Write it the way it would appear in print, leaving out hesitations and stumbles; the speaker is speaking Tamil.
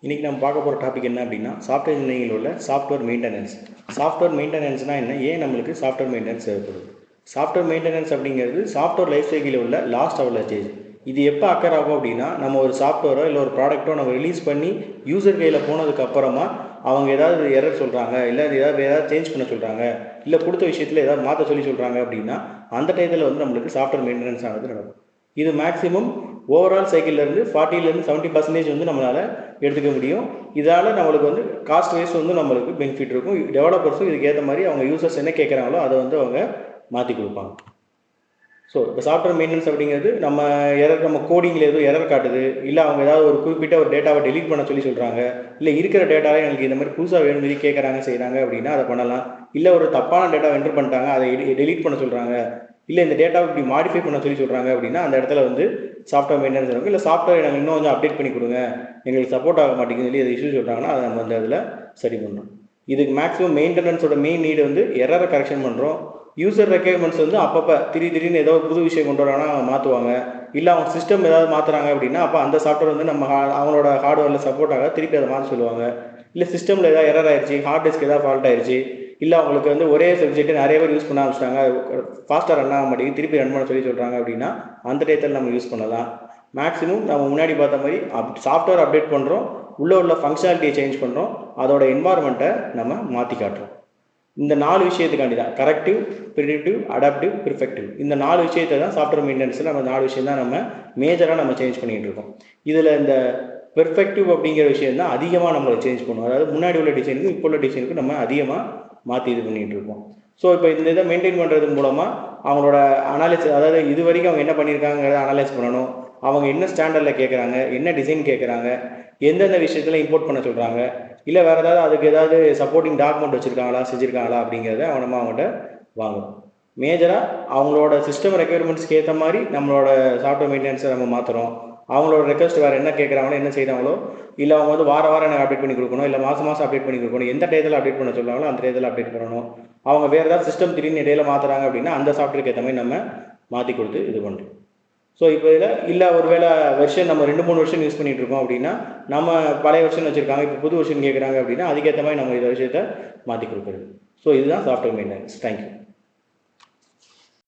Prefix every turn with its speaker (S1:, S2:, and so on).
S1: இன்றைக்கி நம்ம பார்க்க போகிற டாபிக் என்ன அப்படின்னா சாஃப்ட்வேர் இன்ஜினியரிங்கில் உள்ள சாஃப்ட்வேர் மெயின்டெனன்ஸ். சாஃப்ட்வேர் மெயின்டெனன்ஸ்னால் என்ன, ஏன் நம்மளுக்கு சாஃப்ட்வேர் மெயின்டெனன்ஸ் தேவைப்படுது? சாஃப்ட்வேர் மெயின்டெனன்ஸ் அப்படிங்கிறது சாஃப்ட்வேர் லைஃப் சைக்கிளில் உள்ள லாஸ்ட் அவர்ல ஸ்டேஜ். இது எப்போ அக்கர் ஆகும் அப்படின்னா, நம்ம ஒரு சாஃப்ட்வேரோ இல்லை ஒரு ப்ராடக்ட்டோ நம்ம ரிலீஸ் பண்ணி யூசர் கையில் போனதுக்கப்புறமா அவங்க ஏதாவது எரர் சொல்கிறாங்க, இல்லை ஏதாவது சேஞ்ச் பண்ண சொல்கிறாங்க, இல்லை கொடுத்த விஷயத்தில் ஏதாவது மாற்ற சொல்கிறாங்க அப்படின்னா அந்த டயத்தில் வந்து நம்மளுக்கு சாஃப்ட்வேர் மெயின்டெனன்ஸ் ஆனது நடக்கும். இது மேக்ஸிமம் ஓவரால் சைக்கிள்லேருந்து 40% 70% வந்து நம்மளால் எடுத்துக்க முடியும். இதால் நம்மளுக்கு வந்து காஸ்ட் வைஸ் வந்து நம்மளுக்கு பெனிஃபிட் இருக்கும். டெவலப்பர்ஸும் இதுக்கு ஏற்ற மாதிரி அவங்க யூசர்ஸ் என்ன கேட்குறாங்களோ அதை வந்து அவங்க மாற்றி கொடுப்பாங்க. ஸோ இப்போ சாஃப்ட்வேர் மெயின்டெனன்ஸ் அப்படிங்கிறது நம்ம கோடிங்கில் எதுவும் எரர் காட்டுது, இல்லை அவங்க ஏதாவது ஒரு குறிப்பிட்ட ஒரு டேட்டாவை டெலீட் பண்ண சொல்கிறாங்க, இல்லை இருக்கிற டேட்டாவே எனக்கு இந்த மாதிரி புதுசாக வேணும் சொல்லி கேட்குறாங்க செய்கிறாங்க அப்படின்னா அதை பண்ணலாம். இல்லை ஒரு தப்பான டேட்டாவை என்டர் பண்ணிட்டாங்க, அதை டெலீட் பண்ண சொல்கிறாங்க, இல்லை இந்த டேட்டாவை இப்படி மாடிஃபை பண்ண சொல்கிறாங்க அப்படின்னா அந்த இடத்துல வந்து சாஃப்ட்வேர் மெயின்டெனன்ஸ் இருக்கும். இல்லை சாஃப்ட்வேர் நாங்கள் இன்னும் கொஞ்சம் அப்டேட் பண்ணி கொடுங்க, எங்களுக்கு சப்போர்ட் ஆக மாட்டேங்குது சொல்லி அதை இஷ்யூ சொல்கிறாங்கன்னா அதை நம்ம அந்த இதில் சரி பண்ணுறோம். இதுக்கு மேக்ஸிமம் மெயின்டெனன்ஸோட மெயின் நீடு வந்து எரரை கரெக்ஷன் பண்ணுறோம். யூசர் ரெக்யர்மெண்ட்ஸ் வந்து அப்பப்போ திடீர்னு ஏதோ புது விஷயம் கொண்டு வராங்கன்னா அவங்க மாற்றுவாங்க. இல்லை அவங்க சிஸ்டம் ஏதாவது மாற்றுறாங்க அப்படின்னா அப்போ அந்த சாஃப்ட்வேர் வந்து நம்ம அவங்களோட ஹார்ட்வேரில் சப்போர்ட் ஆக திருப்பி அதை மாற்ற சொல்லுவாங்க. இல்லை சிஸ்டமில் ஏதாவது எரர் ஆயிடுச்சு, ஹார்ட் டிஸ்க் ஏதாவது ஃபால்ட் ஆயிடுச்சு, இல்லை அவங்களுக்கு வந்து ஒரே சப்ஜெக்ட் நிறைய பேர் யூஸ் பண்ண ஆரம்பிச்சிட்டாங்க, ஃபாஸ்ட்டாக ரன் ஆக மாட்டேங்குது, திருப்பி ரன் பண்ண சொல்கிறாங்க அப்படின்னா அந்த டயத்தில் நம்ம யூஸ் பண்ணலாம். மேக்ஸிமம் நம்ம முன்னாடி பார்த்த மாதிரி சாஃப்ட்வேர் அப்டேட் பண்ணுறோம், உள்ள ஃபங்க்ஷனாலிட்டியை சேஞ்ச் பண்ணுறோம், அதோட என்வாயர்மெண்ட்டை நம்ம மாற்றி காட்டுறோம். இந்த 4 விஷயத்துக்காண்டி தான் கரெக்டிவ், ப்ரிடிக்டிவ், அடாப்டிவ், ப்ரிஃபெக்டிவ். இந்த 4 விஷயத்தை தான் சாஃப்ட்வேர் மெயின்டெனன்ஸில் நம்ம 4 விஷயம் தான் நம்ம மேஜராக நம்ம சேஞ்ச் பண்ணிகிட்டு இருக்கோம். இதில் இந்த பெர்ஃபெக்டிவ் அப்படிங்கிற விஷயம் தான் அதிகமாக நம்மளை சேஞ்ச் பண்ணுவோம். அதாவது முன்னாடி உள்ள டிசைனுக்கும் இப்போ உள்ள டிசைனுக்கும் நம்ம அதிகமாக மாற்றி இது பண்ணிகிட்டு இருக்கோம். ஸோ இப்போ இந்த இதை மெயின்டைன் பண்ணுறது மூலமாக அவங்களோட அனாலிசிஸ், அதாவது இது வரைக்கும் அவங்க என்ன பண்ணியிருக்காங்கிறத அனலைஸ் பண்ணணும், அவங்க என்ன ஸ்டாண்டர்டில் கேட்குறாங்க, என்ன டிசைன் கேட்குறாங்க, எந்தெந்த விஷயத்தில் இம்போர்ட் பண்ண சொல்கிறாங்க, இல்லை வேறு ஏதாவது அதுக்கு ஏதாவது சப்போர்ட்டிங் டாக்குமெண்ட் செஞ்சுருக்காங்களா அப்படிங்கிறத நம்ம அவங்கள்ட்ட வாங்கணும். மேஜராக அவங்களோட சிஸ்டம் ரெக்யர்மெண்ட்ஸ்க்கு ஏற்ற மாதிரி நம்மளோட சாஃப்ட்வேர் மெயின்டெனன்ஸை நம்ம மாற்றுறோம். அவங்களோட ரெக்வஸ்ட் வேறு என்ன கேட்குறாங்களோ, என்ன செய்கிறாங்களோ, இல்லை அவங்க வந்து வாரம் எனக்கு அப்டேட் பண்ணி கொடுக்கணும், இல்லை மாதம் அப்டேட் பண்ணி கொடுக்கணும், எந்த டயத்தில் அப்டேட் பண்ண சொல்கிறாங்களோ அந்த டயத்தில் அப்டேட் பண்ணணும். அவங்க வேறு ஏதாவது சிஸ்டம் திடீர்னு இடையில மாற்றுறாங்க அப்படின்னா அந்த சாஃப்ட்வேருக்கு ஏற்ற மாதிரி நம்ம மாற்றி கொடுத்து இது பண்ணுறோம். ஸோ இப்போ இதில் இல்லை ஒரு வேளை வெர்ஷன் நம்ம 2-3 வருஷன் யூஸ் பண்ணிகிட்டு இருக்கோம் அப்படின்னா நம்ம பழைய வெர்ஷன் வச்சுருக்காங்க, இப்போ புது வெர்ஷன் கேட்குறாங்க அப்படின்னா அதுக்கேற்ற மாதிரி நம்ம இந்த விஷயத்தை மாற்றி கொடுக்குறது. ஸோ இதுதான் சாஃப்ட்வேர் மெயின்டெனன்ஸ். தேங்க்யூ.